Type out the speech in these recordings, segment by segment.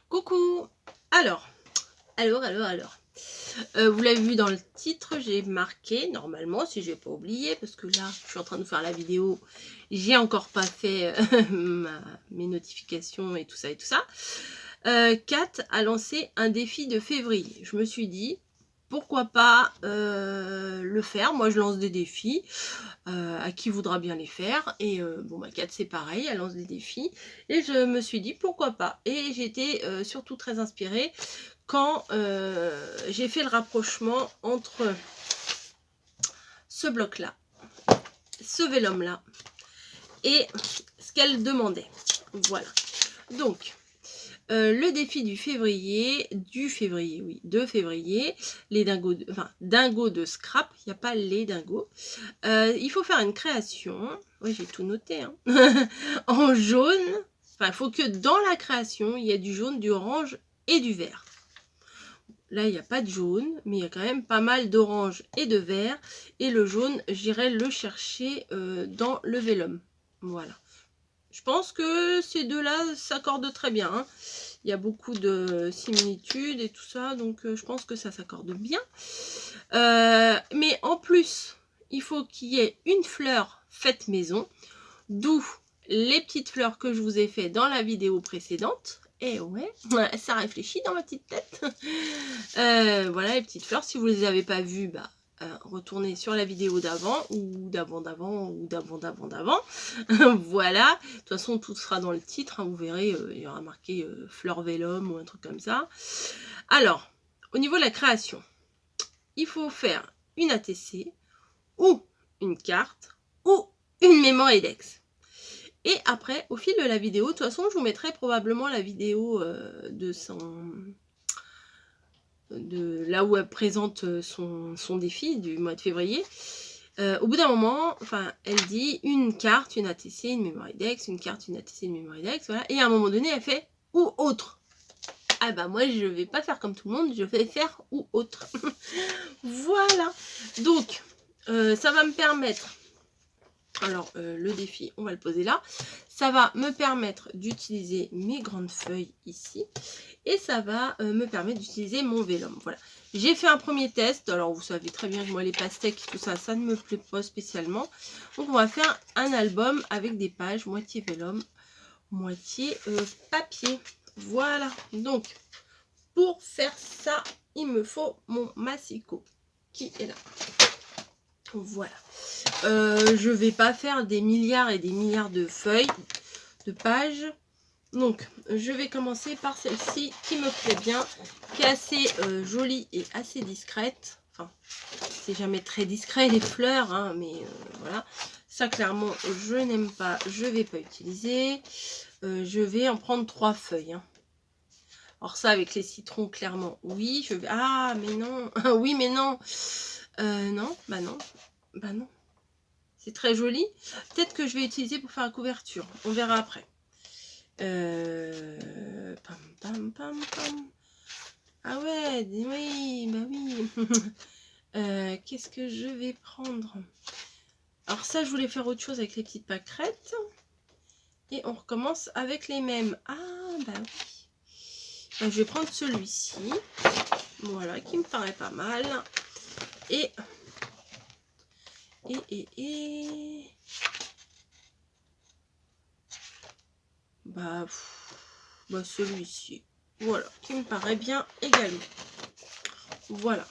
Coucou. Alors, vous l'avez vu dans le titre, j'ai marqué, normalement, si j'ai pas oublié, parce que là, je suis en train de faire la vidéo, j'ai encore pas fait mes notifications et tout ça et tout ça. Kat a lancé un défi de février. Je me suis dit, pourquoi pas le faire. Moi, je lance des défis à qui voudra bien les faire. Et bon, Kat, c'est pareil, elle lance des défis. Et je me suis dit, pourquoi pas. Et j'étais surtout très inspirée quand j'ai fait le rapprochement entre ce bloc-là, ce vélum-là, et ce qu'elle demandait. Voilà. Donc, le défi de février, les dingos, dingos de scrap, il n'y a pas les dingos. Il faut faire une création, oui j'ai tout noté, hein, en jaune. Enfin, il faut que dans la création, il y ait du jaune, du orange et du vert. Là, il n'y a pas de jaune, mais il y a quand même pas mal d'orange et de vert. Et le jaune, j'irai le chercher dans le vélum. Voilà. Je pense que ces deux-là s'accordent très bien. Hein. Il y a beaucoup de similitudes et tout ça, donc je pense que ça s'accorde bien. Mais en plus, il faut qu'il y ait une fleur faite maison, d'où les petites fleurs que je vous ai fait dans la vidéo précédente. Et ouais, ça réfléchit dans ma petite tête. Voilà les petites fleurs. Si vous ne les avez pas vues, bah, retournez sur la vidéo d'avant ou d'avant. Voilà. De toute façon, tout sera dans le titre. Hein, vous verrez, il y aura marqué fleur vélum ou un truc comme ça. Alors, au niveau de la création, il faut faire une ATC ou une carte ou une mémoire index. Et après, au fil de la vidéo, de toute façon, je vous mettrai probablement la vidéo de là où elle présente son défi du mois de février. Au bout d'un moment, enfin, elle dit une carte, une ATC, une mémoire index, une carte, une ATC, une mémoire index, voilà. Et à un moment donné, elle fait ou autre. Ah bah moi, je vais pas faire comme tout le monde, je vais faire ou autre. Voilà. Donc, ça va me permettre. Alors, le défi, on va le poser là. Ça va me permettre d'utiliser mes grandes feuilles ici. Et ça va me permettre d'utiliser mon vélum. Voilà. J'ai fait un premier test. Alors, vous savez très bien que moi, les pastèques, tout ça, ça ne me plaît pas spécialement. Donc, on va faire un album avec des pages, moitié vélum, moitié papier. Voilà. Donc, pour faire ça, il me faut mon massicot qui est là. Voilà. Je vais pas faire des milliards et des milliards de feuilles, de pages. Donc, je vais commencer par celle-ci qui me plaît bien, qui est assez jolie et assez discrète. Enfin, c'est jamais très discret les fleurs, hein, mais voilà. Ça, clairement, je n'aime pas, je vais pas utiliser. Je vais en prendre 3 feuilles. Hein. Alors ça, avec les citrons, clairement, oui. Je vais... Ah, mais non. Oui, mais non. Non, bah non. Bah non. C'est très joli. Peut-être que je vais utiliser pour faire la couverture. On verra après. Ah ouais, oui, bah oui. Qu'est-ce que je vais prendre? Alors ça, je voulais faire autre chose avec les petites pâquerettes. Et on recommence avec les mêmes. Ah, bah oui. Donc, je vais prendre celui-ci. Voilà, qui me paraît pas mal. Et bah celui-ci. Voilà, qui me paraît bien également. Voilà.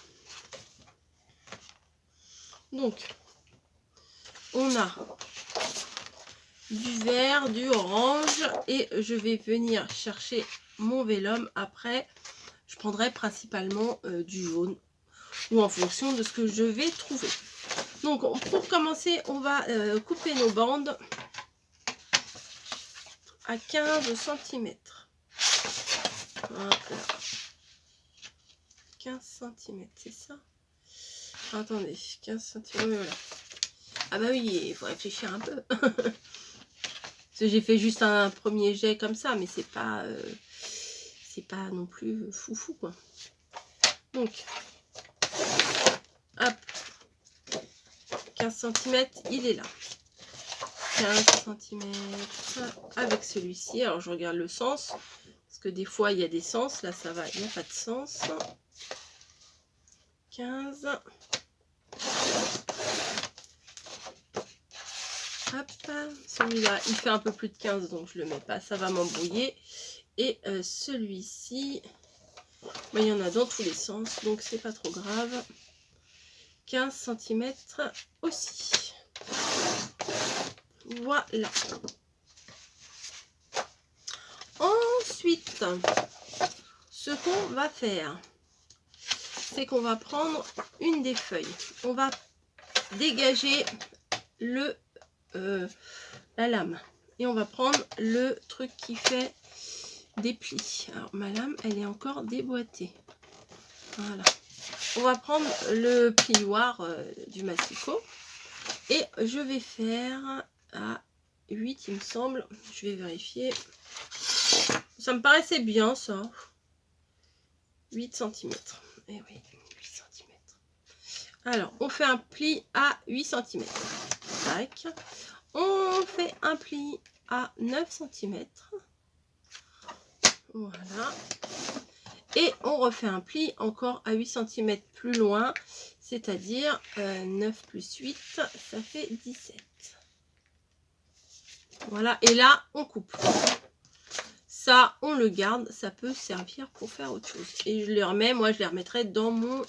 Donc, on a du vert, du orange et je vais venir chercher mon vélum. Après, je prendrai principalement du jaune ou en fonction de ce que je vais trouver. Donc, pour commencer, on va couper nos bandes à 15 cm. Voilà. 15 cm, c'est ça? Attendez, 15 cm, voilà. Ah bah oui, il faut réfléchir un peu. Parce que j'ai fait juste un premier jet comme ça, mais c'est pas non plus foufou, quoi. Donc, hop, 15 cm, il est là. 15 cm avec celui-ci. Alors, je regarde le sens. Parce que des fois, il y a des sens. Là, ça va, il n'y a pas de sens. 15. Hop, celui-là, il fait un peu plus de 15, donc je le mets pas, ça va m'embrouiller. Et celui-ci, il y en a dans tous les sens, donc c'est pas trop grave. 15 cm aussi. Voilà. Ensuite, ce qu'on va faire, c'est qu'on va prendre une des feuilles. On va dégager la lame. Et on va prendre le truc qui fait des plis. Alors ma lame, elle est encore déboîtée. Voilà. On va prendre le plioir du massicot. Et je vais faire à 8, il me semble. Je vais vérifier. Ça me paraissait bien ça. 8 cm. Et oui, 8 cm. Alors, on fait un pli à 8 cm. Tac. On fait un pli à 9 cm. Voilà. Et on refait un pli encore à 8 cm plus loin. C'est-à-dire 9 plus 8, ça fait 17. Voilà. Et là, on coupe. Ça, on le garde. Ça peut servir pour faire autre chose. Et je les remets. Moi, je les remettrai dans mon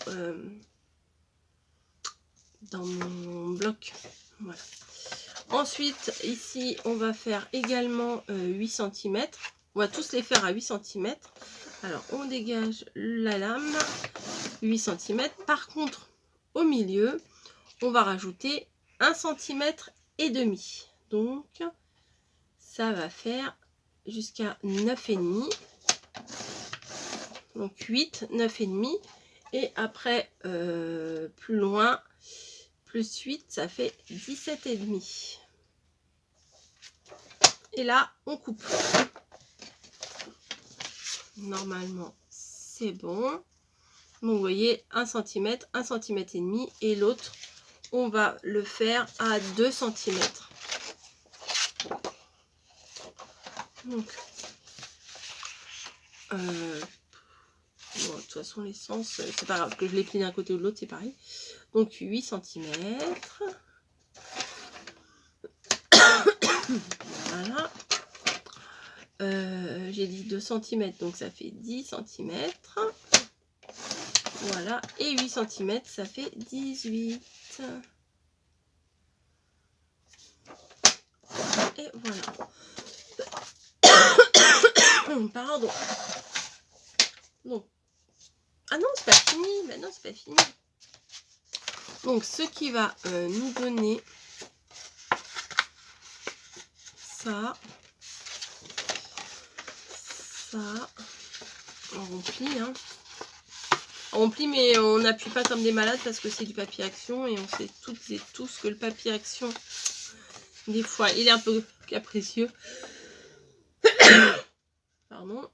bloc. Voilà. Ensuite, ici, on va faire également 8 cm. On va tous les faire à 8 cm. Alors, on dégage la lame, 8 cm. Par contre, au milieu, on va rajouter 1 cm et demi. Donc, ça va faire jusqu'à 9,5. Donc, 8, 9,5. Et après, plus loin, plus 8, ça fait 17,5. Et là, on coupe. Normalement, c'est bon. Donc, vous voyez, 1 cm, 1 cm et demi. Et l'autre, on va le faire à 2 cm. Donc, bon, de toute façon, les sens, c'est pas grave. Que je les plie d'un côté ou de l'autre, c'est pareil. Donc, 8 cm. Voilà. J'ai dit 2 cm, donc ça fait 10 cm. Voilà. Et 8 cm, ça fait 18. Et voilà. Pardon. Donc. Ah non, c'est pas fini. Ben non, c'est pas fini. Donc, ce qui va nous donner ça. Ça. On remplit, hein. On remplit, mais on n'appuie pas comme des malades parce que c'est du papier action et on sait toutes et tous que le papier action, des fois, il est un peu capricieux. Pardon.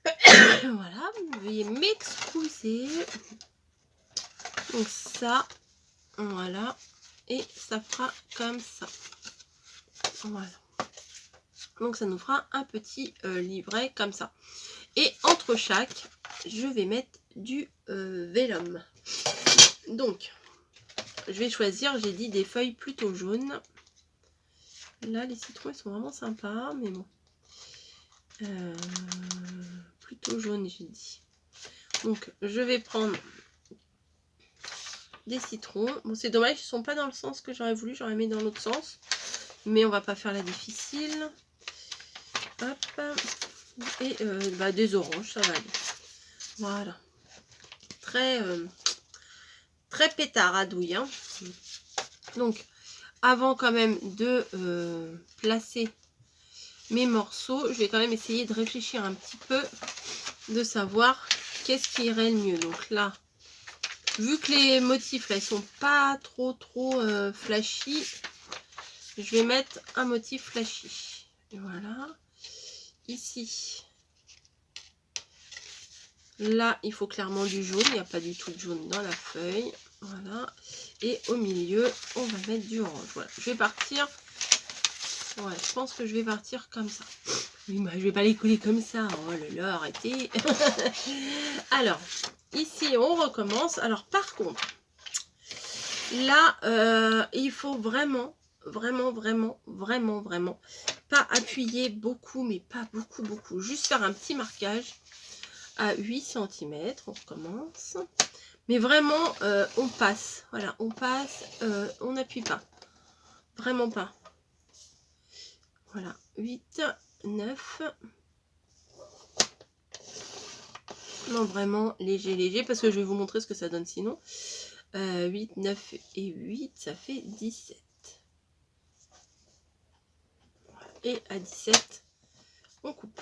Voilà, veuillez m'excuser. Donc ça, voilà. Et ça fera comme ça. Voilà. Donc ça nous fera un petit livret comme ça. Et entre chaque, je vais mettre du vélum. Donc, je vais choisir, j'ai dit, des feuilles plutôt jaunes. Là, les citrons, ils sont vraiment sympas, mais bon. Plutôt jaune, j'ai dit. Donc, je vais prendre des citrons. Bon, c'est dommage, ils ne sont pas dans le sens que j'aurais voulu. J'aurais mis dans l'autre sens. Mais on va pas faire la difficile. Hop. Et des oranges, ça va aller. Voilà. Très, très pétaradouille. Hein. Donc, avant quand même de placer mes morceaux, je vais quand même essayer de réfléchir un petit peu, de savoir qu'est-ce qui irait le mieux. Donc là, vu que les motifs là ils sont pas trop flashy, je vais mettre un motif flashy. Et voilà. Ici, là il faut clairement du jaune, il n'y a pas du tout de jaune dans la feuille. Voilà. Et au milieu, on va mettre du orange. Voilà. Je vais partir Ouais, je pense que je vais partir comme ça. Oui, bah, je vais pas les coller comme ça. Oh là là, arrêtez. Alors, ici, on recommence. Alors, par contre, là, il faut vraiment, pas appuyer beaucoup, mais pas beaucoup. Juste faire un petit marquage à 8 cm. On recommence. Mais vraiment, on passe. Voilà, on passe. On n'appuie pas. Vraiment pas. Voilà, 8, 9. Non, vraiment léger, parce que je vais vous montrer ce que ça donne sinon. 8, 9 et 8, ça fait 17. Et à 17, on coupe.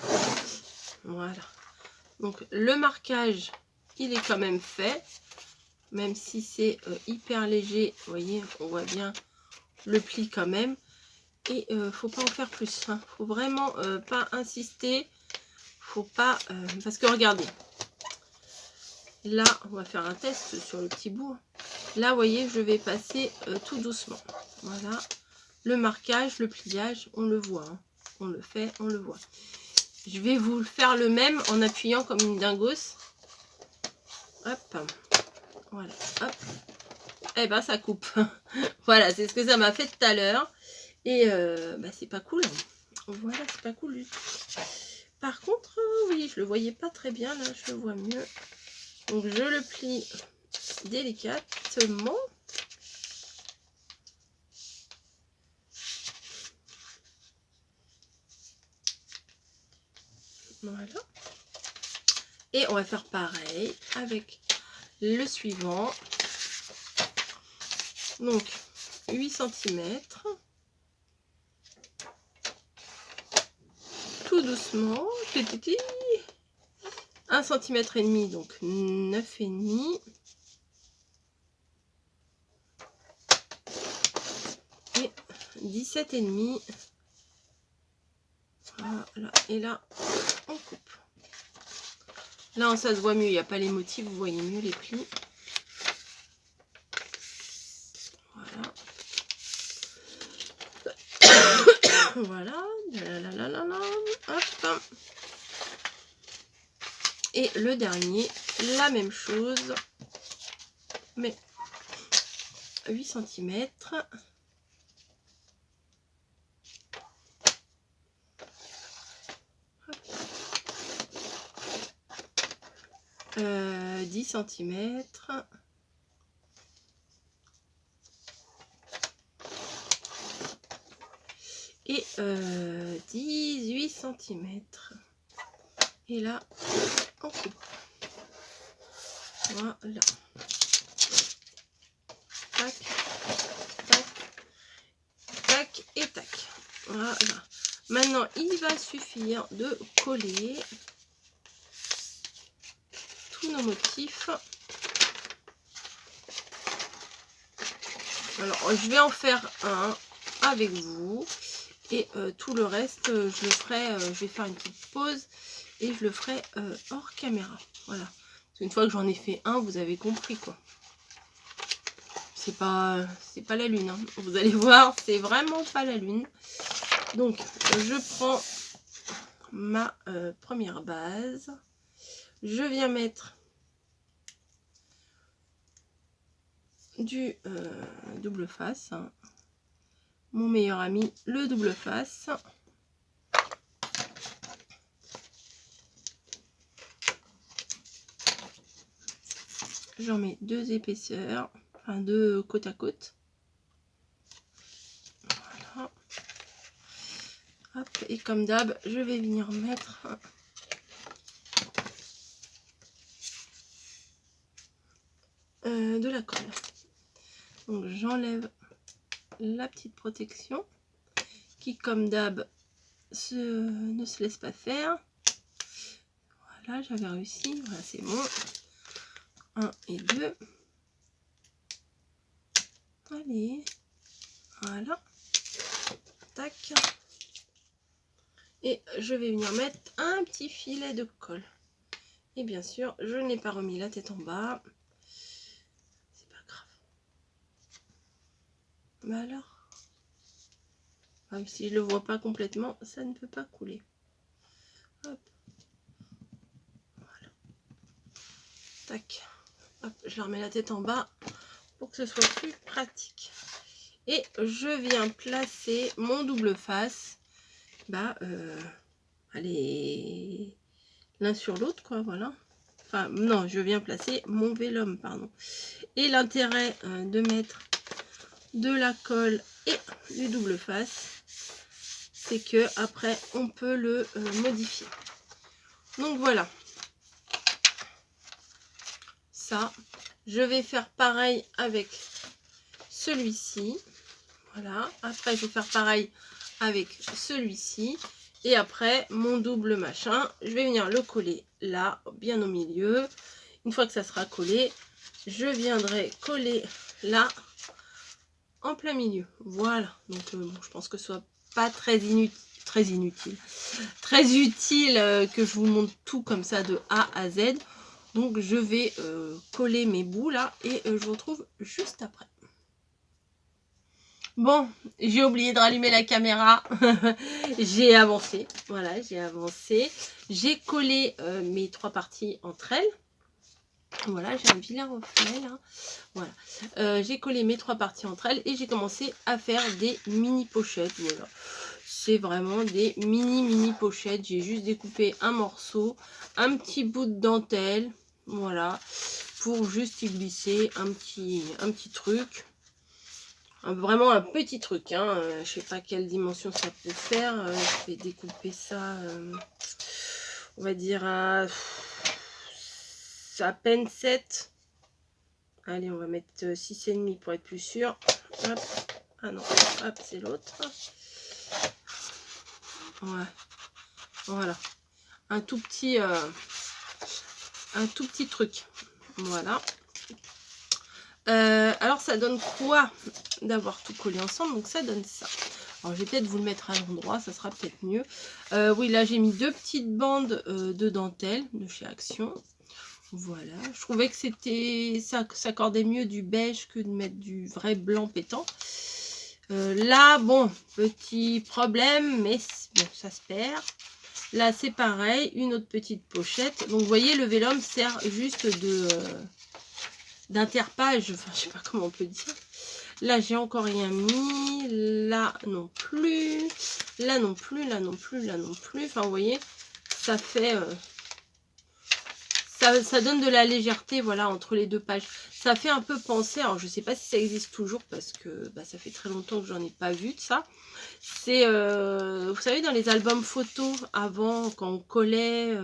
Voilà. Donc, le marquage, il est quand même fait. Même si c'est hyper léger, vous voyez, on voit bien le pli quand même. Et faut pas en faire plus. Hein. Faut vraiment pas insister. Faut pas... parce que regardez. Là, on va faire un test sur le petit bout. Là, vous voyez, je vais passer tout doucement. Voilà. Le marquage, le pliage, on le voit. Hein. On le fait, on le voit. Je vais vous faire le même en appuyant comme une dingos. Hop. Voilà. Hop. Eh ben, ça coupe. Voilà, c'est ce que ça m'a fait tout à l'heure. Et bah, c'est pas cool. Voilà, c'est pas cool du tout. Par contre, oui, je le voyais pas très bien. Là, je le vois mieux. Donc, je le plie délicatement. Voilà. Et on va faire pareil avec le suivant. Donc, 8 cm. Tout doucement. 1 cm et demi, donc 9,5. Et 17,5. Voilà. Et là, on coupe. Là, ça se voit mieux. Il n'y a pas les motifs. Vous voyez mieux les plis. Voilà. Voilà. Hop. Et le dernier, la même chose. Mais 8 cm. Euh, 10 cm. Et 18 cm. Et là, on coupe. Voilà. Tac, tac, tac et tac. Voilà. Maintenant, il va suffire de coller tous nos motifs. Alors, je vais en faire un avec vous. Et tout le reste, je le ferai, je vais faire une petite pause et je le ferai hors caméra. Voilà. Une fois que j'en ai fait un, vous avez compris quoi. C'est pas la lune. Hein. Vous allez voir, c'est vraiment pas la lune. Donc, je prends ma première base. Je viens mettre du double face. Hein. Mon meilleur ami, le double face. J'en mets 2 épaisseurs, enfin 2 côte à côte. Voilà. Hop, et comme d'hab, je vais venir mettre de la colle. Donc j'enlève la petite protection qui, comme d'hab, ne se laisse pas faire. Voilà, j'avais réussi. Voilà, c'est bon. 1 et 2. Allez. Voilà. Tac. Et je vais venir mettre un petit filet de colle. Et bien sûr, je n'ai pas remis la tête en bas. C'est pas grave. Mais alors, Même si je le vois pas complètement, ça ne peut pas couler. Hop. Voilà. Tac. Hop, je remets la tête en bas pour que ce soit plus pratique. Et je viens placer mon double face. Allez, l'un sur l'autre, quoi, voilà. Enfin, non, je viens placer mon vélum, pardon. Et l'intérêt de mettre de la colle et du double face, c'est que après on peut le modifier. Donc voilà. Ça, je vais faire pareil avec celui-ci. Voilà. Après, je vais faire pareil avec celui-ci. Et après, mon double machin, je vais venir le coller là, bien au milieu. Une fois que ça sera collé, je viendrai coller là, en plein milieu. Voilà. Donc, bon, je pense que ce soit pas très utile, que je vous montre tout comme ça de A à Z. Donc, je vais coller mes bouts là et je vous retrouve juste après. Bon, j'ai oublié de rallumer la caméra. J'ai avancé. Voilà, j'ai avancé. J'ai collé mes 3 parties entre elles. Voilà, j'ai un vilain reflet là. Voilà. J'ai collé mes 3 parties entre elles et j'ai commencé à faire des mini pochettes. Voilà. C'est vraiment des mini pochettes. J'ai juste découpé un morceau, un petit bout de dentelle. Voilà. Pour juste y glisser un petit truc. Vraiment un petit truc, hein. Je sais pas quelle dimension ça peut faire. Je vais découper ça, on va dire à peine 7. Allez, on va mettre 6,5 pour être plus sûr. Hop. Ah non, hop, c'est l'autre. Ouais. Voilà. Un tout petit truc. Voilà. Alors ça donne quoi d'avoir tout collé ensemble? Donc ça donne ça. Alors je vais peut-être vous le mettre à l'endroit, ça sera peut-être mieux. Oui, là j'ai mis 2 petites bandes de dentelle de chez Action. Voilà, je trouvais que ça s'accordait mieux du beige que de mettre du vrai blanc pétant. Là, bon, petit problème, mais bon, ça se perd. Là c'est pareil, une autre petite pochette. Donc vous voyez, le vélum sert juste d'interpage, enfin je sais pas comment on peut dire. Là j'ai encore rien mis, là non plus, là non plus, là non plus, là non plus. Enfin vous voyez, ça fait ça donne de la légèreté, voilà, entre les 2 pages. Ça fait un peu penser, alors je sais pas si ça existe toujours parce que ça fait très longtemps que j'en ai pas vu de ça. C'est vous savez, dans les albums photos avant, quand on collait,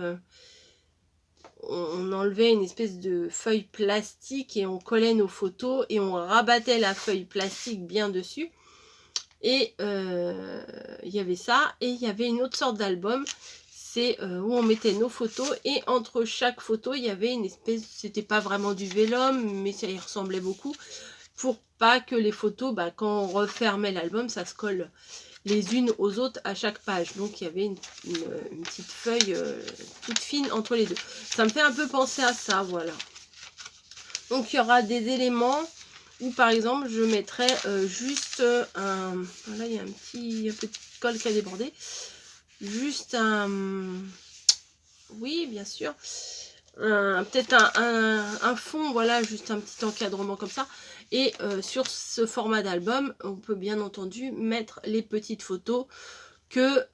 on enlevait une espèce de feuille plastique et on collait nos photos et on rabattait la feuille plastique bien dessus. Et il y avait ça, et il y avait une autre sorte d'album, c'est où on mettait nos photos, et entre chaque photo il y avait une espèce, c'était pas vraiment du vélum mais ça y ressemblait beaucoup, pour pas que les photos, quand on refermait l'album, ça se colle les unes aux autres à chaque page. Donc il y avait une petite feuille toute fine entre les deux. Ça me fait un peu penser à ça, voilà. Donc il y aura des éléments où par exemple je mettrai juste un... Là il y a un peu de colle qui a débordé. Juste un... Oui, bien sûr. Peut-être un fond, voilà, juste un petit encadrement comme ça. Et sur ce format d'album, on peut bien entendu mettre les petites photos que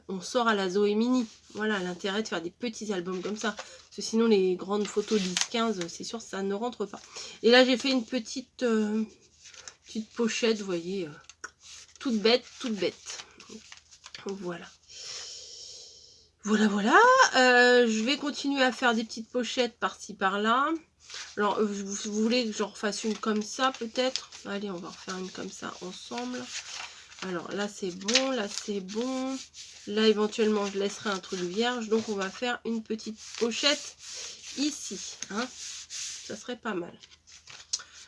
on sort à la Zoé Mini. Voilà l'intérêt de faire des petits albums comme ça. Parce que sinon les grandes photos 10-15, c'est sûr ça ne rentre pas. Et là j'ai fait une petite pochette, vous voyez, toute bête, toute bête. Voilà. Voilà. Je vais continuer à faire des petites pochettes par-ci par-là. Alors, vous voulez que je refasse une comme ça peut-être? Allez, on va refaire une comme ça ensemble. Alors là, c'est bon. Là, c'est bon. Là, éventuellement, je laisserai un truc vierge. Donc, on va faire une petite pochette ici. Hein. Ça serait pas mal.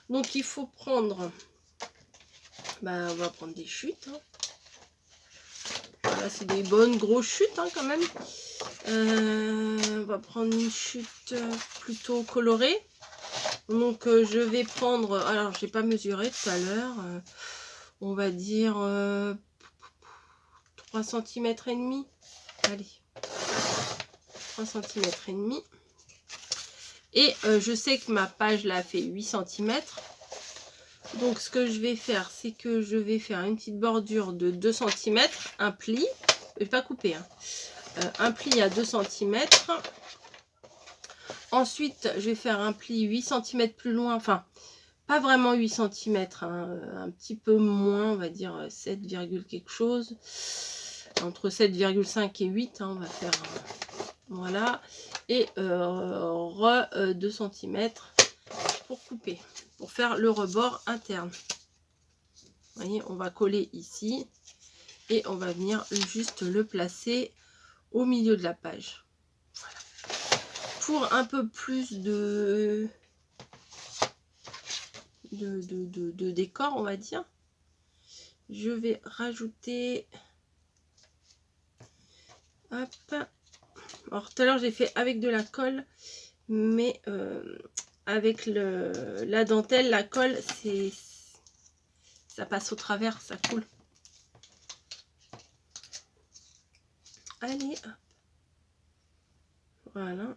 Donc, il faut prendre... on va prendre des chutes. Hein. Voilà, c'est des bonnes grosses chutes hein, quand même. On va prendre une chute plutôt colorée. Donc je vais prendre, alors j'ai pas mesuré tout à l'heure, on va dire 3 cm et demi. Allez, 3 cm et demi. Et je sais que ma page là fait 8 cm. Donc ce que je vais faire, c'est que je vais faire une petite bordure de 2 cm, un pli. Je vais pas couper, hein. Un pli à 2 cm. Ensuite, je vais faire un pli 8 cm plus loin, enfin, pas vraiment 8 cm, hein, un petit peu moins, on va dire 7, quelque chose. Entre 7,5 et 8, hein, on va faire, voilà. Et 2 cm pour couper, pour faire le rebord interne. Vous voyez, on va coller ici et on va venir juste le placer au milieu de la page. Voilà. Pour un peu plus de décor, on va dire, je vais rajouter, hop, alors tout à l'heure j'ai fait avec de la colle, mais avec la dentelle, la colle, ça passe au travers, ça coule. Allez, hop. Voilà.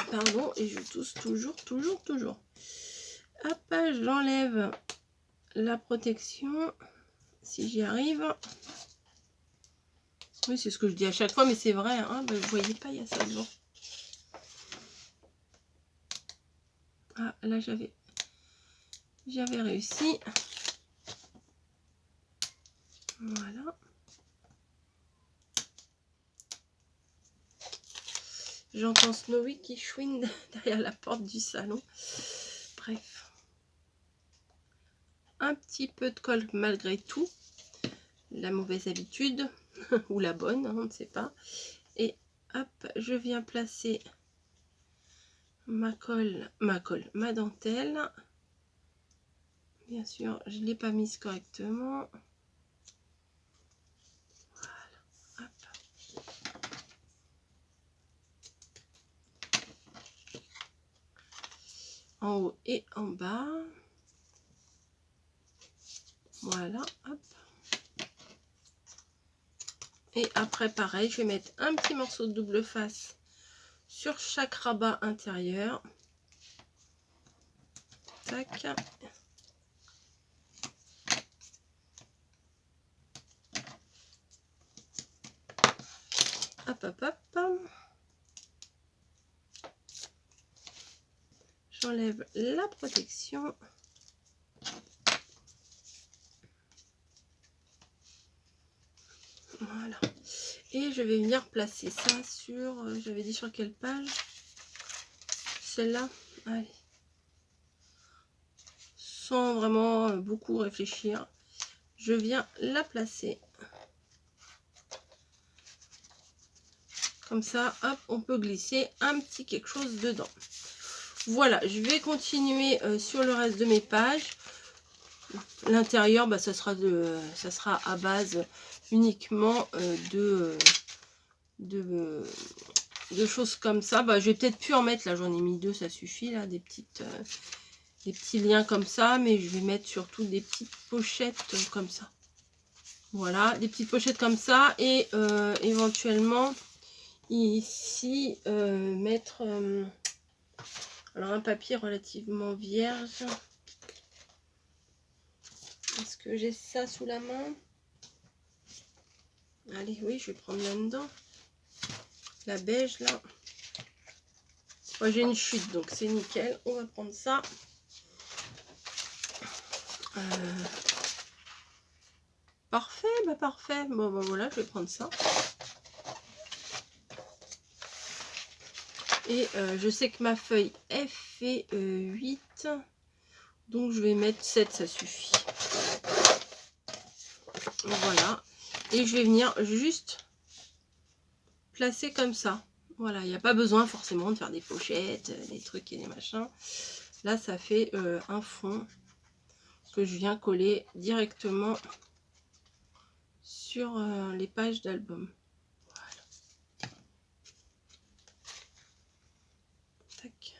Pardon, et je tousse toujours. Hop, j'enlève la protection, si j'y arrive. Oui, c'est ce que je dis à chaque fois, mais c'est vrai, hein, ben, vous voyez pas, il y a ça devant. Ah, là, j'avais réussi. Voilà. J'entends Snowy qui chouine derrière la porte du salon. Bref. Un petit peu de colle malgré tout. La mauvaise habitude. Ou la bonne, hein, on ne sait pas. Et hop, je viens placer ma dentelle. Bien sûr, je ne l'ai pas mise correctement. Voilà. Hop. En haut et en bas. Voilà, hop. Et après, pareil, je vais mettre un petit morceau de double face sur chaque rabat intérieur. Tac. Hop, hop, hop. J'enlève la protection. Voilà. Et je vais venir placer ça sur, j'avais dit sur quelle page? Celle-là. Allez. Sans vraiment beaucoup réfléchir, je viens la placer. Comme ça, hop, on peut glisser un petit quelque chose dedans. Voilà, je vais continuer sur le reste de mes pages. L'intérieur, bah, ça sera à base uniquement de choses comme ça. Bah, je vais peut-être plus en mettre, là j'en ai mis 2, ça suffit, là, des petits liens comme ça, mais je vais mettre surtout des petites pochettes comme ça. Voilà, des petites pochettes comme ça, et éventuellement ici mettre alors un papier relativement vierge. Est-ce que j'ai ça sous la main? Allez, oui, je vais prendre là-dedans. La beige, là. Moi, j'ai une chute, donc c'est nickel. On va prendre ça. Parfait, bah parfait. Bon, bah voilà, je vais prendre ça. Et je sais que ma feuille, elle fait 8. Donc, je vais mettre 7, ça suffit. Voilà. Et je vais venir juste placer comme ça. Voilà, il n'y a pas besoin forcément de faire des pochettes, des trucs et des machins. Là, ça fait un fond que je viens coller directement sur les pages d'album. Voilà. Tac.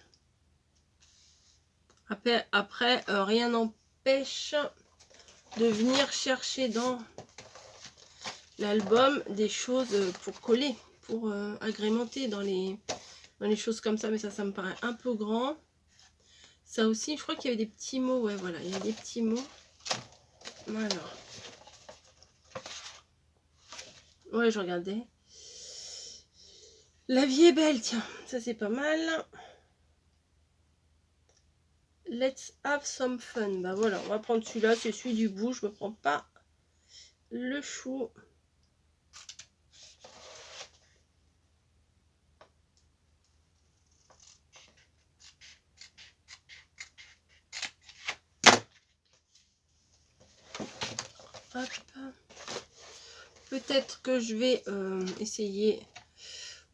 Après rien n'empêche de venir chercher dans l'album des choses pour coller, pour agrémenter dans les choses comme ça. Mais ça me paraît un peu grand. Ça aussi, je crois qu'il y avait des petits mots. Ouais, voilà, il y a des petits mots. Voilà. Ouais, je regardais. La vie est belle, tiens. Ça, c'est pas mal. Let's have some fun. Bah voilà, on va prendre celui-là. C'est celui du bout. Je me prends pas le chou. Hop. Peut-être que je vais essayer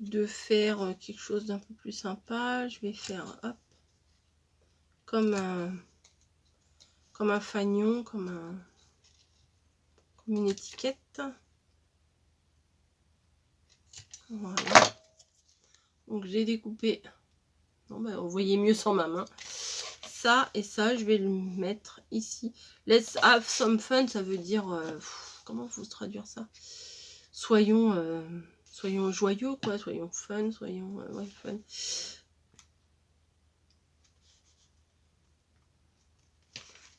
de faire quelque chose d'un peu plus sympa. Je vais faire hop, comme un fanion, comme une étiquette. Voilà. Donc j'ai découpé. Bon, bah, vous voyez mieux sans ma main. Ça et ça, je vais le mettre ici. Let's have some fun, ça veut dire comment faut se traduire ça? Soyons joyeux, quoi. Soyons fun, soyons ouais, fun.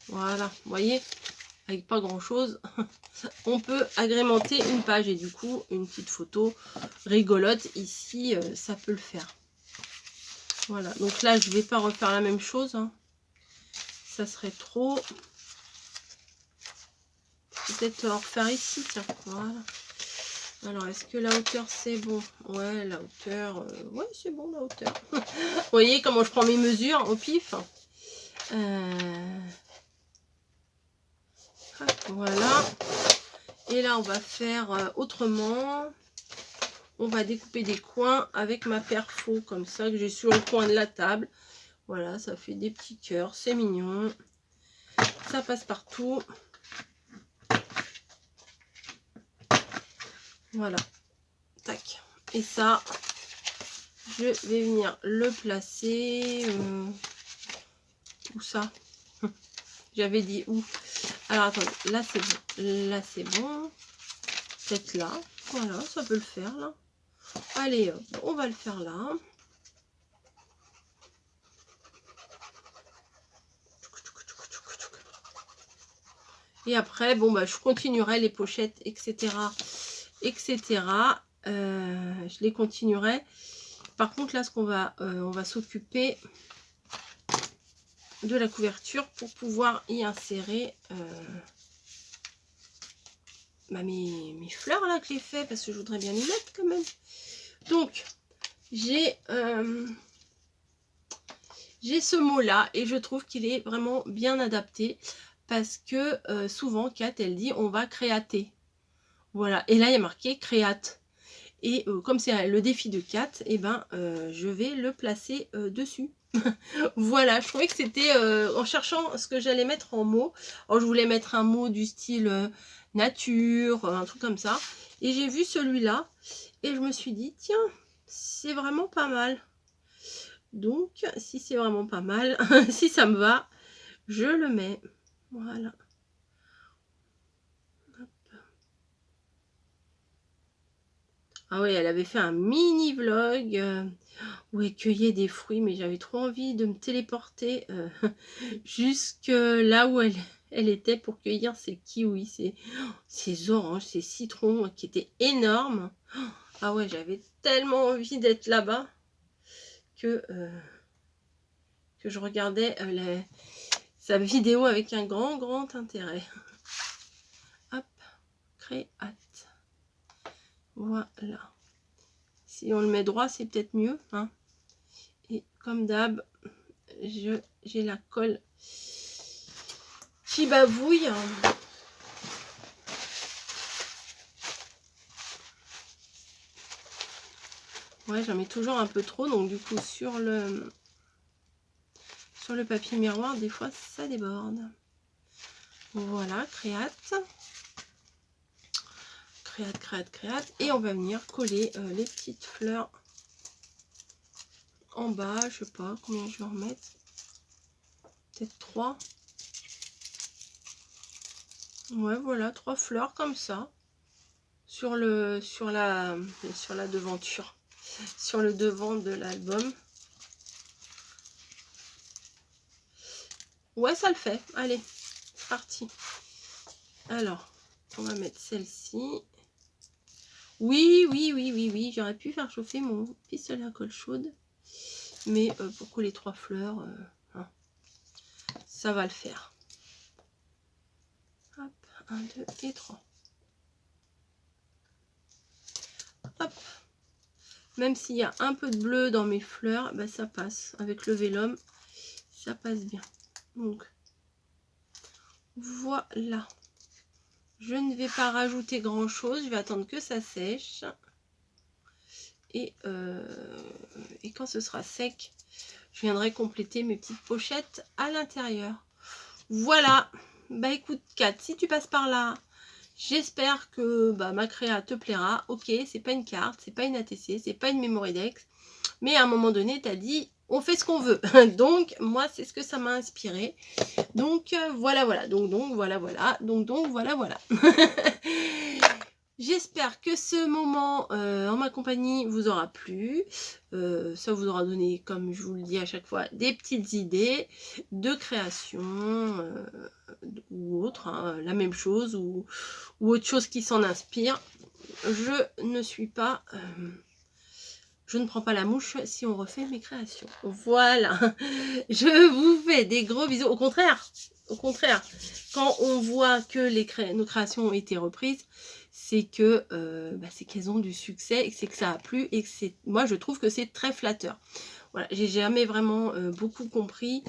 Voilà, vous voyez, avec pas grand chose, on peut agrémenter une page et du coup une petite photo rigolote ici, ça peut le faire. Voilà, donc là je vais pas refaire la même chose, hein. Ça serait trop. Peut-être refaire ici, tiens, voilà. Alors est-ce que la hauteur c'est bon? Ouais, la hauteur, ouais c'est bon la hauteur. Vous voyez comment je prends mes mesures au pif. Voilà. Et là, on va faire autrement. On va découper des coins avec ma perfo, comme ça, que j'ai sur le coin de la table. Voilà, ça fait des petits cœurs, c'est mignon. Ça passe partout. Voilà. Tac. Et ça, je vais venir le placer. Où ça? J'avais dit où? Alors, attendez. Là, c'est bon. Là, c'est bon. Peut-être là. Voilà, ça peut le faire, là. Allez, on va le faire là. Et après, bon, bah, je continuerai les pochettes, etc. etc. Je les continuerai. Par contre, là, ce qu'on va, on va s'occuper de la couverture pour pouvoir y insérer bah, mes fleurs là que j'ai fait, parce que je voudrais bien y mettre quand même. Donc, j'ai ce mot là et je trouve qu'il est vraiment bien adapté parce que souvent Kat elle dit on va créater. Voilà, et là il y a marqué créate. Et comme c'est le défi de Kat, et ben, je vais le placer dessus. Voilà, je trouvais que c'était en cherchant ce que j'allais mettre en mots. Alors, je voulais mettre un mot du style nature, un truc comme ça. Et j'ai vu celui-là et je me suis dit, tiens, c'est vraiment pas mal. Donc, si c'est vraiment pas mal, si ça me va, je le mets. Voilà. Ah oui, elle avait fait un mini vlog où elle cueillait des fruits, mais j'avais trop envie de me téléporter jusque là où elle était pour cueillir ses kiwis, ses oranges, ses citrons qui étaient énormes. Ah ouais, j'avais tellement envie d'être là-bas que je regardais sa vidéo avec un grand intérêt. Hop, créate. Voilà. Si on le met droit, c'est peut-être mieux, hein. Et comme d'hab, j'ai la colle qui bavouille. Ouais, j'en mets toujours un peu trop, donc du coup sur le papier miroir, des fois ça déborde. Voilà, créate. Et on va venir coller les petites fleurs en bas. Je sais pas combien je vais en remettre. peut-être 3. Ouais, voilà, 3 fleurs comme ça. Sur la devanture. Sur le devant de l'album. Ouais, ça le fait. Allez, c'est parti. Alors, on va mettre celle-ci. Oui, j'aurais pu faire chauffer mon pistolet à colle chaude. Mais pour coller 3 fleurs, hein, ça va le faire. Hop, 1, 2 et 3. Hop. Même s'il y a un peu de bleu dans mes fleurs, bah, ça passe. Avec le vélum, ça passe bien. Donc, voilà. Je ne vais pas rajouter grand chose. Je vais attendre que ça sèche. Et quand ce sera sec, je viendrai compléter mes petites pochettes à l'intérieur. Voilà. Bah écoute, Kat, si tu passes par là, j'espère que ma créa te plaira. Ok, c'est pas une carte, c'est pas une ATC, c'est pas une memory dex. Mais à un moment donné, tu as dit, on fait ce qu'on veut. Donc, moi, c'est ce que ça m'a inspiré. Donc, voilà. Donc, voilà. Donc, voilà. J'espère que ce moment en ma compagnie vous aura plu. Ça vous aura donné, comme je vous le dis à chaque fois, des petites idées de création ou autre, hein, la même chose ou autre chose qui s'en inspire. Je ne suis pas... je ne prends pas la mouche si on refait mes créations. Voilà. Je vous fais des gros bisous. Au contraire, quand on voit que nos créations ont été reprises, c'est que c'est qu'elles ont du succès et c'est que ça a plu et que c'est, moi je trouve que c'est très flatteur. Voilà, j'ai jamais vraiment beaucoup compris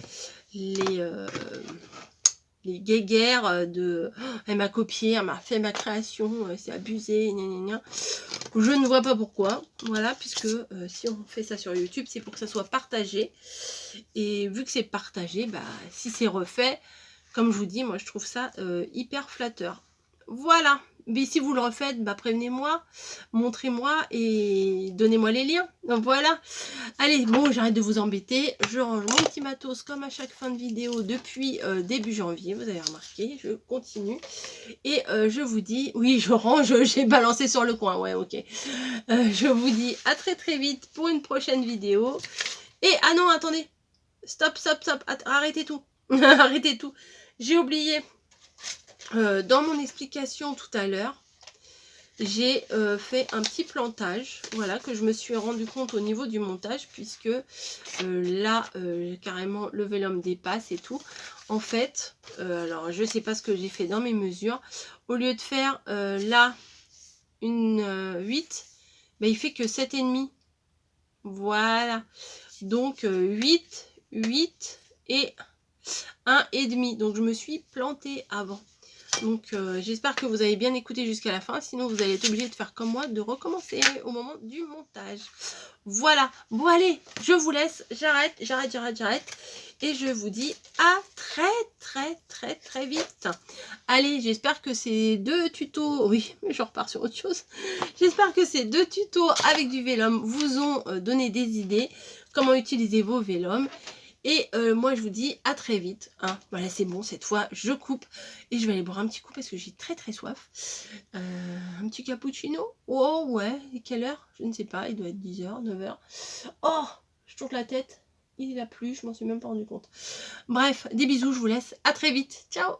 les guéguerres de elle m'a copié, elle m'a fait ma création, c'est abusé, gna gna gna. Je ne vois pas pourquoi, voilà, puisque si on fait ça sur YouTube, c'est pour que ça soit partagé. Et vu que c'est partagé, si c'est refait, comme je vous dis, moi je trouve ça hyper flatteur. Voilà. Mais si vous le refaites, prévenez-moi, montrez-moi et donnez-moi les liens. Donc voilà. Allez, bon, j'arrête de vous embêter. Je range mon petit matos comme à chaque fin de vidéo depuis début janvier. Vous avez remarqué, je continue. Et je vous dis, oui, je range, j'ai balancé sur le coin. Ouais, ok. Je vous dis à très vite pour une prochaine vidéo. Et, ah non, attendez. Stop. Arrêtez tout. Arrêtez tout. J'ai oublié. Dans mon explication tout à l'heure, j'ai fait un petit plantage, voilà, que je me suis rendu compte au niveau du montage, puisque là, carrément, le vélum dépasse et tout. En fait, alors je sais pas ce que j'ai fait dans mes mesures, au lieu de faire là, une 8, il fait que 7,5. Voilà. Donc 8 et 1,5. Donc je me suis plantée avant. Donc j'espère que vous avez bien écouté jusqu'à la fin, sinon vous allez être obligé de faire comme moi, de recommencer au moment du montage. Voilà, bon allez, je vous laisse, j'arrête, et je vous dis à très vite. Allez, j'espère que ces 2 tutos, oui, je repars sur autre chose, j'espère que ces 2 tutos avec du vélum vous ont donné des idées, comment utiliser vos vélums. Et moi, je vous dis à très vite. Hein. Voilà, c'est bon, cette fois, je coupe. Et je vais aller boire un petit coup parce que j'ai très soif. Un petit cappuccino. Oh, ouais. Et quelle heure? Je ne sais pas. Il doit être 10h, 9h. Oh, je tourne la tête. Il a plu, je m'en suis même pas rendu compte. Bref, des bisous, je vous laisse. À très vite. Ciao.